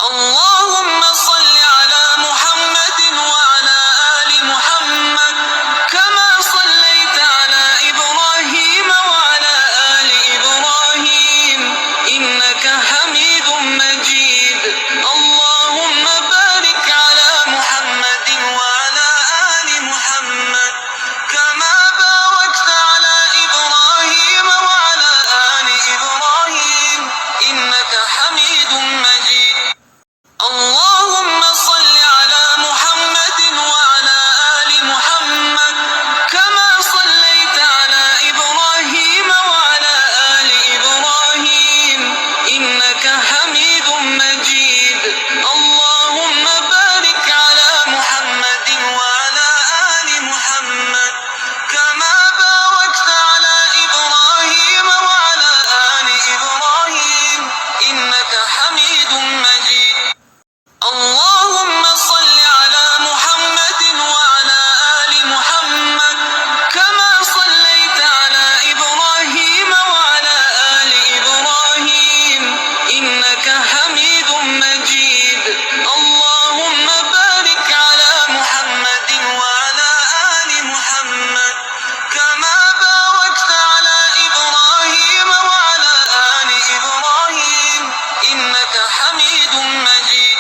اللهم صل على محمد وعلى آل محمد كما صليت على إبراهيم وعلى آل إبراهيم إنك حميد مجيد. اللهم بارك على محمد وعلى آل محمد كما باركت على إبراهيم وعلى آل إبراهيم إنك حميد مجيد. اللهم صل على محمد وعلى آل محمد كما صليت على إبراهيم وعلى آل إبراهيم إنك حميد مجيد. اللهم بارك على محمد وعلى آل محمد كما باركت على إبراهيم وعلى آل إبراهيم إنك حميد مجيد. اللهم صل على محمد وعلى آل محمد كما صليت على إبراهيم وعلى آل إبراهيم إنك حميد مجيد. اللهم بارك على محمد وعلى آل محمد كما باركت على إبراهيم وعلى آل إبراهيم إنك حميد مجيد.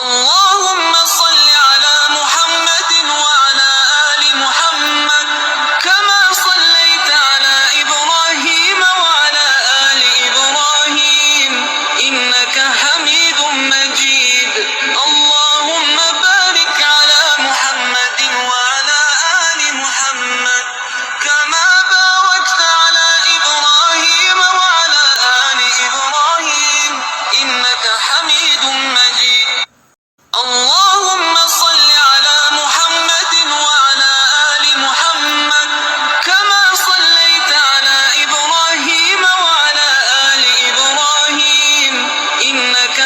اللهم صل على محمد وعلى آل محمد كما صليت على إبراهيم وعلى آل إبراهيم إنك حميد مجيد. اللهم بارك على محمد وعلى آل محمد كما باركت على إبراهيم وعلى آل إبراهيم إنك حميد مجيد. اللهم صل على محمد وعلى آل محمد كما صليت على إبراهيم وعلى آل إبراهيم إنك